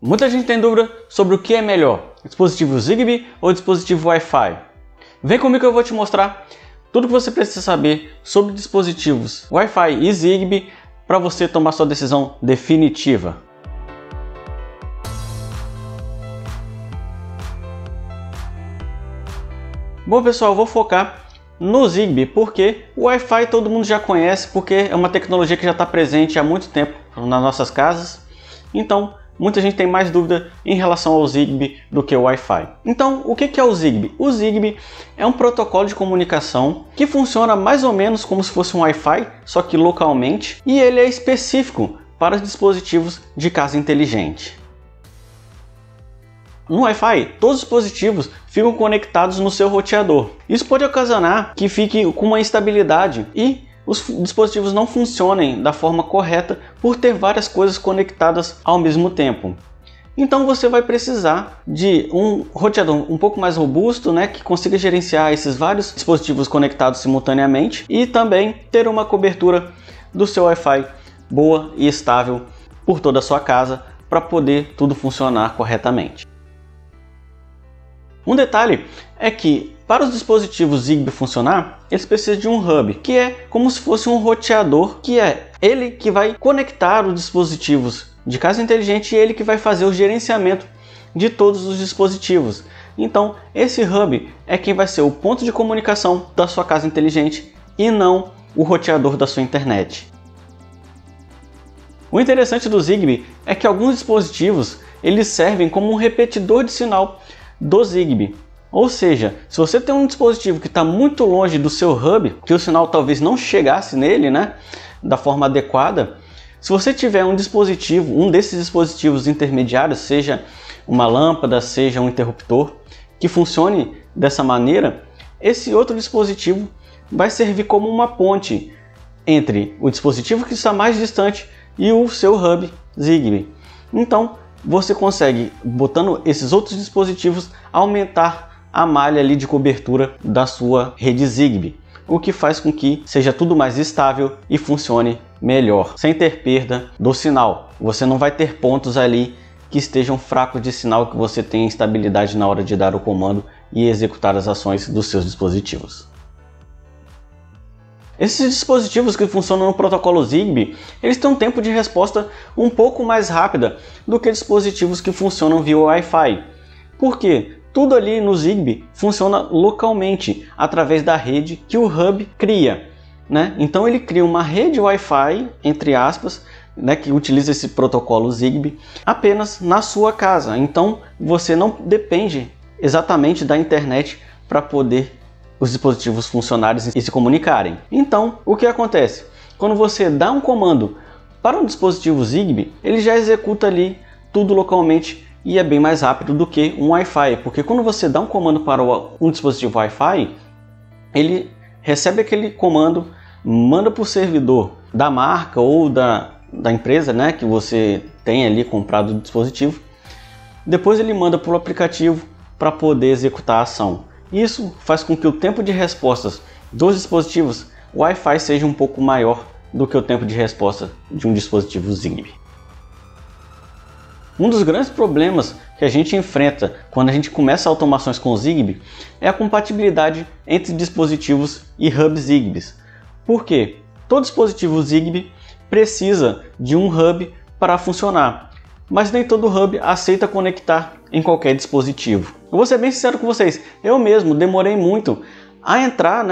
Muita gente tem dúvida sobre o que é melhor, dispositivo Zigbee ou dispositivo Wi-Fi. Vem comigo que eu vou te mostrar tudo o que você precisa saber sobre dispositivos Wi-Fi e Zigbee para você tomar sua decisão definitiva. Bom pessoal, eu vou focar no Zigbee porque o Wi-Fi todo mundo já conhece, porque é uma tecnologia que já está presente há muito tempo nas nossas casas. Então, muita gente tem mais dúvida em relação ao Zigbee do que o Wi-Fi. Então, o que é o Zigbee? O Zigbee é um protocolo de comunicação que funciona mais ou menos como se fosse um Wi-Fi, só que localmente, e ele é específico para os dispositivos de casa inteligente. No Wi-Fi, todos os dispositivos ficam conectados no seu roteador. Isso pode ocasionar que fique com uma instabilidade e os dispositivos não funcionem da forma correta por ter várias coisas conectadas ao mesmo tempo. Então você vai precisar de um roteador um pouco mais robusto, que consiga gerenciar esses vários dispositivos conectados simultaneamente e também ter uma cobertura do seu Wi-Fi boa e estável por toda a sua casa para poder tudo funcionar corretamente. Um detalhe é que para os dispositivos Zigbee funcionar, eles precisam de um hub, que é como se fosse um roteador, que é ele que vai conectar os dispositivos de casa inteligente e ele que vai fazer o gerenciamento de todos os dispositivos. Então, esse hub é quem vai ser o ponto de comunicação da sua casa inteligente e não o roteador da sua internet. O interessante do Zigbee é que alguns dispositivos eles servem como um repetidor de sinal do Zigbee. Ou seja, se você tem um dispositivo que está muito longe do seu hub, que o sinal talvez não chegasse nele, da forma adequada, se você tiver um dispositivo, um desses dispositivos intermediários, seja uma lâmpada, seja um interruptor, que funcione dessa maneira, esse outro dispositivo vai servir como uma ponte entre o dispositivo que está mais distante e o seu hub Zigbee. Então, você consegue, botando esses outros dispositivos, aumentar a malha ali de cobertura da sua rede Zigbee, o que faz com que seja tudo mais estável e funcione melhor, sem ter perda do sinal. Você não vai ter pontos ali que estejam fracos de sinal, que você tenha instabilidade na hora de dar o comando e executar as ações dos seus dispositivos. Esses dispositivos que funcionam no protocolo Zigbee, eles têm um tempo de resposta um pouco mais rápida do que dispositivos que funcionam via Wi-Fi. Por quê? Tudo ali no Zigbee funciona localmente, através da rede que o hub cria. Então ele cria uma rede Wi-Fi, entre aspas, que utiliza esse protocolo Zigbee apenas na sua casa. Então você não depende exatamente da internet para poder os dispositivos funcionarem e se comunicarem. Então, o que acontece? Quando você dá um comando para um dispositivo Zigbee, ele já executa ali tudo localmente e é bem mais rápido do que um Wi-Fi, porque quando você dá um comando para um dispositivo Wi-Fi, ele recebe aquele comando, manda para o servidor da marca ou da empresa, que você tem ali comprado o dispositivo, depois ele manda para o aplicativo para poder executar a ação. Isso faz com que o tempo de respostas dos dispositivos Wi-Fi seja um pouco maior do que o tempo de resposta de um dispositivo Zigbee. Um dos grandes problemas que a gente enfrenta quando a gente começa automações com Zigbee é a compatibilidade entre dispositivos e hubs Zigbee. Por quê? Todo dispositivo Zigbee precisa de um hub para funcionar, mas nem todo hub aceita conectar em qualquer dispositivo. Eu vou ser bem sincero com vocês, eu mesmo demorei muito a entrar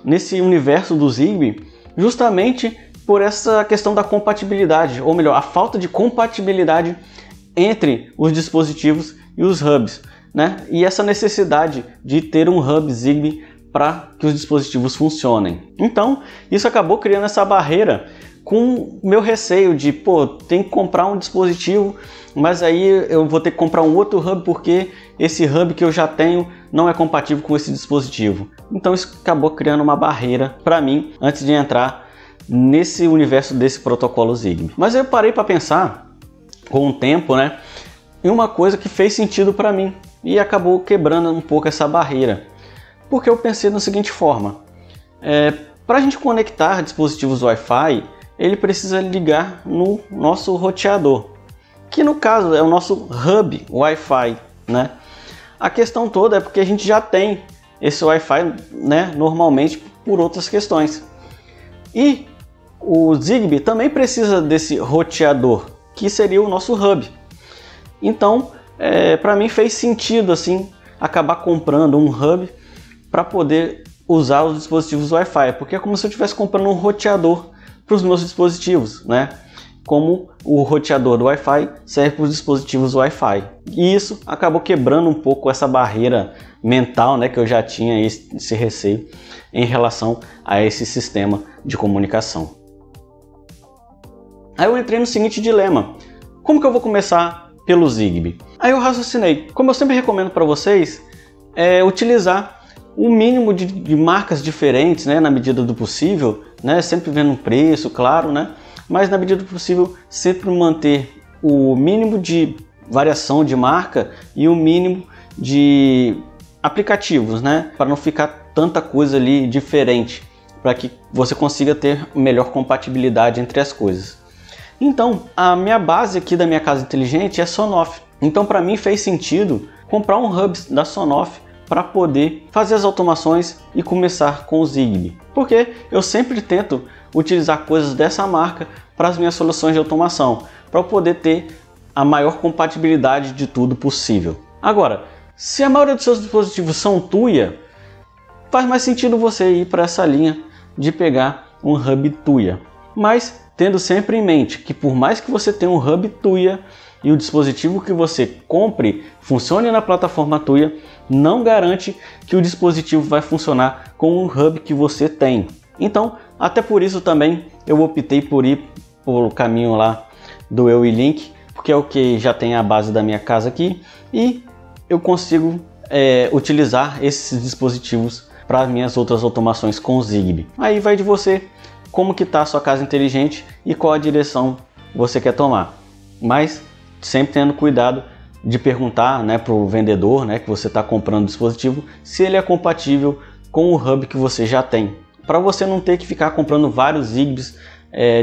nesse universo do Zigbee justamente por essa questão da compatibilidade, ou melhor, a falta de compatibilidade entre os dispositivos e os hubs, e essa necessidade de ter um hub Zigbee para que os dispositivos funcionem. Então, isso acabou criando essa barreira com o meu receio de, tem que comprar um dispositivo, mas aí eu vou ter que comprar um outro hub porque esse hub que eu já tenho não é compatível com esse dispositivo. Então isso acabou criando uma barreira para mim antes de entrar nesse universo desse protocolo Zigbee. Mas eu parei para pensar com o tempo, em uma coisa que fez sentido para mim e acabou quebrando um pouco essa barreira. Porque eu pensei da seguinte forma, para a gente conectar dispositivos Wi-Fi, ele precisa ligar no nosso roteador. que no caso é o nosso hub Wi-Fi, né? A questão toda é porque a gente já tem esse Wi-Fi, né, normalmente por outras questões. E o Zigbee também precisa desse roteador, que seria o nosso hub. Então, para mim fez sentido assim acabar comprando um hub para poder usar os dispositivos Wi-Fi, porque é como se eu estivesse comprando um roteador para os meus dispositivos, né? Como o roteador do Wi-Fi serve para os dispositivos Wi-Fi. E isso acabou quebrando um pouco essa barreira mental, né, que eu já tinha esse receio em relação a esse sistema de comunicação. Aí eu entrei no seguinte dilema: como que eu vou começar pelo Zigbee? Aí eu raciocinei, como eu sempre recomendo para vocês, utilizar o mínimo de marcas diferentes, né, na medida do possível, né, sempre vendo um preço, claro, né, mas na medida do possível sempre manter o mínimo de variação de marca e o mínimo de aplicativos, né, para não ficar tanta coisa ali diferente, para que você consiga ter melhor compatibilidade entre as coisas. Então, a minha base aqui da minha casa inteligente é Sonoff. Então, para mim fez sentido comprar um hub da Sonoff para poder fazer as automações e começar com o Zigbee. Porque eu sempre tento utilizar coisas dessa marca para as minhas soluções de automação, para eu poder ter a maior compatibilidade de tudo possível. Agora, se a maioria dos seus dispositivos são Tuya, faz mais sentido você ir para essa linha de pegar um hub Tuya. Mas tendo sempre em mente que por mais que você tenha um hub Tuya e o dispositivo que você compre funcione na plataforma Tuya, não garante que o dispositivo vai funcionar com o hub que você tem. Então, até por isso também eu optei por ir pelo caminho lá do EuiLink, porque é o que já tem a base da minha casa aqui e eu consigo utilizar esses dispositivos para minhas outras automações com o Zigbee. Aí vai de você como que está a sua casa inteligente e qual a direção você quer tomar. Mas sempre tendo cuidado de perguntar, né, para o vendedor, né, que você está comprando o dispositivo, se ele é compatível com o hub que você já tem, para você não ter que ficar comprando vários Zigbees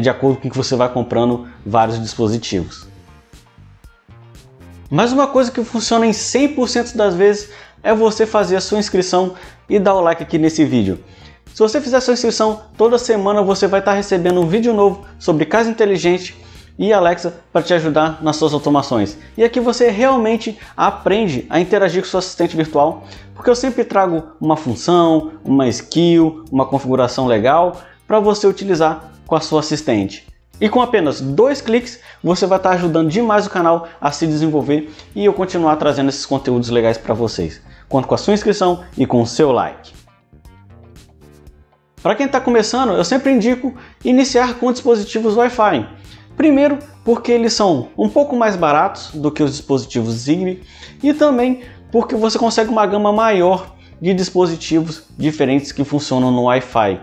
de acordo com que você vai comprando vários dispositivos. Mas uma coisa que funciona em 100% das vezes é você fazer a sua inscrição e dar o like aqui nesse vídeo. Se você fizer sua inscrição, toda semana você vai estar recebendo um vídeo novo sobre casa inteligente e Alexa para te ajudar nas suas automações. E aqui você realmente aprende a interagir com seu assistente virtual, porque eu sempre trago uma função, uma skill, uma configuração legal para você utilizar com a sua assistente. E com apenas 2 cliques você vai estar ajudando demais o canal a se desenvolver e eu continuar trazendo esses conteúdos legais para vocês. Conto com a sua inscrição e com o seu like. Para quem está começando, eu sempre indico iniciar com dispositivos Wi-Fi. Primeiro, porque eles são um pouco mais baratos do que os dispositivos Zigbee e também porque você consegue uma gama maior de dispositivos diferentes que funcionam no Wi-Fi.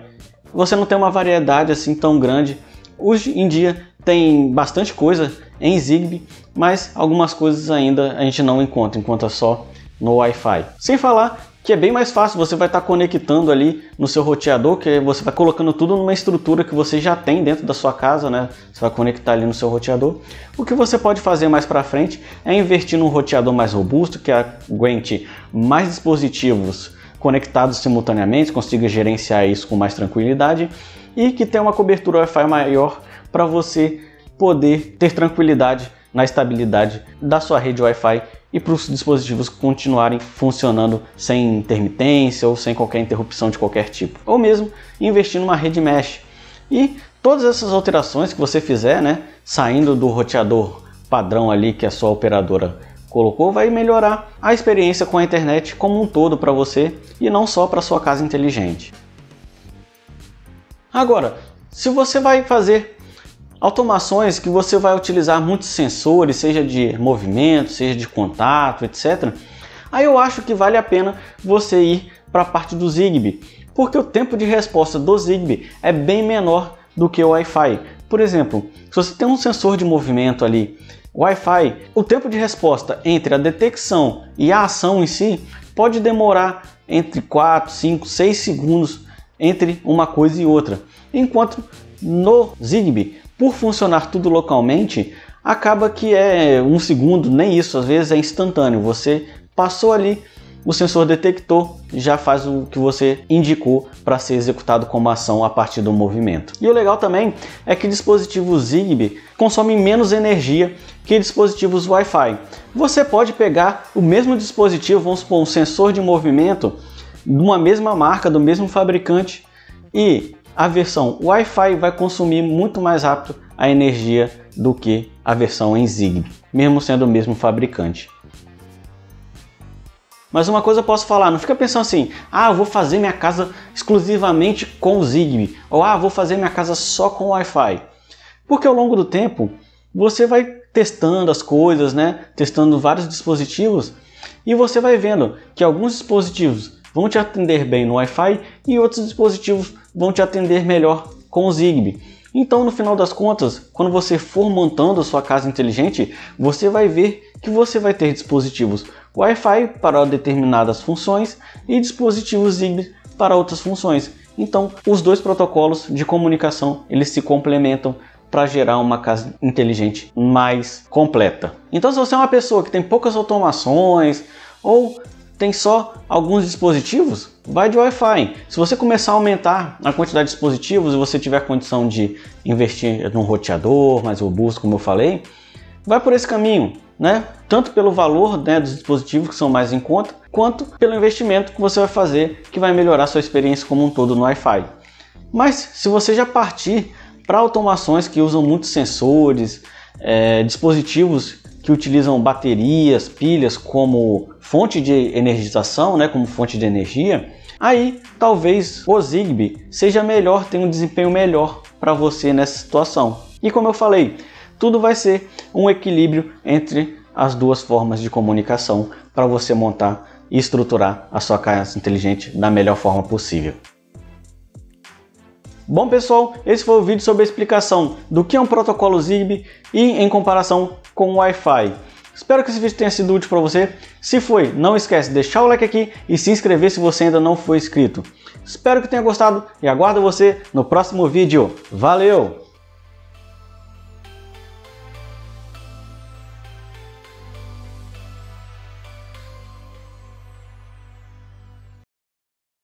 Você não tem uma variedade assim tão grande. Hoje em dia tem bastante coisa em Zigbee, mas algumas coisas ainda a gente não encontra só no Wi-Fi. Sem falar que é bem mais fácil, você vai estar conectando ali no seu roteador, que você vai colocando tudo numa estrutura que você já tem dentro da sua casa, né? Você vai conectar ali no seu roteador. O que você pode fazer mais para frente é investir num roteador mais robusto, que aguente mais dispositivos conectados simultaneamente, consiga gerenciar isso com mais tranquilidade e que tenha uma cobertura Wi-Fi maior para você poder ter tranquilidade na estabilidade da sua rede Wi-Fi e para os dispositivos continuarem funcionando sem intermitência ou sem qualquer interrupção de qualquer tipo. Ou mesmo investir numa rede mesh. E todas essas alterações que você fizer, né, saindo do roteador padrão ali que a sua operadora colocou, vai melhorar a experiência com a internet como um todo para você e não só para sua casa inteligente. Agora, se você vai fazer automações que você vai utilizar muitos sensores, seja de movimento, seja de contato, etc. Aí eu acho que vale a pena você ir para a parte do Zigbee, porque o tempo de resposta do Zigbee é bem menor do que o Wi-Fi. Por exemplo, se você tem um sensor de movimento ali, Wi-Fi, o tempo de resposta entre a detecção e a ação em si pode demorar entre 4, 5, 6 segundos entre uma coisa e outra, enquanto no Zigbee, por funcionar tudo localmente, acaba que é 1 segundo, nem isso, às vezes é instantâneo. Você passou ali, o sensor detectou, já faz o que você indicou para ser executado como ação a partir do movimento. E o legal também é que dispositivos Zigbee consomem menos energia que dispositivos Wi-Fi. Você pode pegar o mesmo dispositivo, vamos supor, um sensor de movimento de uma mesma marca, do mesmo fabricante, e a versão Wi-Fi vai consumir muito mais rápido a energia do que a versão em Zigbee, mesmo sendo o mesmo fabricante. Mas uma coisa eu posso falar, não fica pensando assim, eu vou fazer minha casa exclusivamente com o Zigbee, ou vou fazer minha casa só com Wi-Fi. Porque ao longo do tempo, você vai testando as coisas, né? Testando vários dispositivos, e você vai vendo que alguns dispositivos vão te atender bem no Wi-Fi e outros dispositivos vão te atender melhor com o Zigbee. Então, no final das contas, quando você for montando a sua casa inteligente, você vai ver que você vai ter dispositivos Wi-Fi para determinadas funções e dispositivos Zigbee para outras funções. Então, os dois protocolos de comunicação, eles se complementam para gerar uma casa inteligente mais completa. Então, se você é uma pessoa que tem poucas automações ou tem só alguns dispositivos, vai de Wi-Fi. Se você começar a aumentar a quantidade de dispositivos e você tiver condição de investir num roteador mais robusto, como eu falei, vai por esse caminho, né? Tanto pelo valor, né, dos dispositivos que são mais em conta, quanto pelo investimento que você vai fazer, que vai melhorar sua experiência como um todo no Wi-Fi. Mas se você já partir para automações que usam muitos sensores, dispositivos que utilizam baterias, pilhas como fonte de energização, né, como fonte de energia, aí talvez o Zigbee seja melhor, tenha um desempenho melhor para você nessa situação. E como eu falei, tudo vai ser um equilíbrio entre as duas formas de comunicação para você montar e estruturar a sua casa inteligente da melhor forma possível. Bom pessoal, esse foi o vídeo sobre a explicação do que é um protocolo Zigbee e em comparação com o Wi-Fi. Espero que esse vídeo tenha sido útil para você. Se foi, não esquece de deixar o like aqui e se inscrever se você ainda não for inscrito. Espero que tenha gostado e aguardo você no próximo vídeo. Valeu!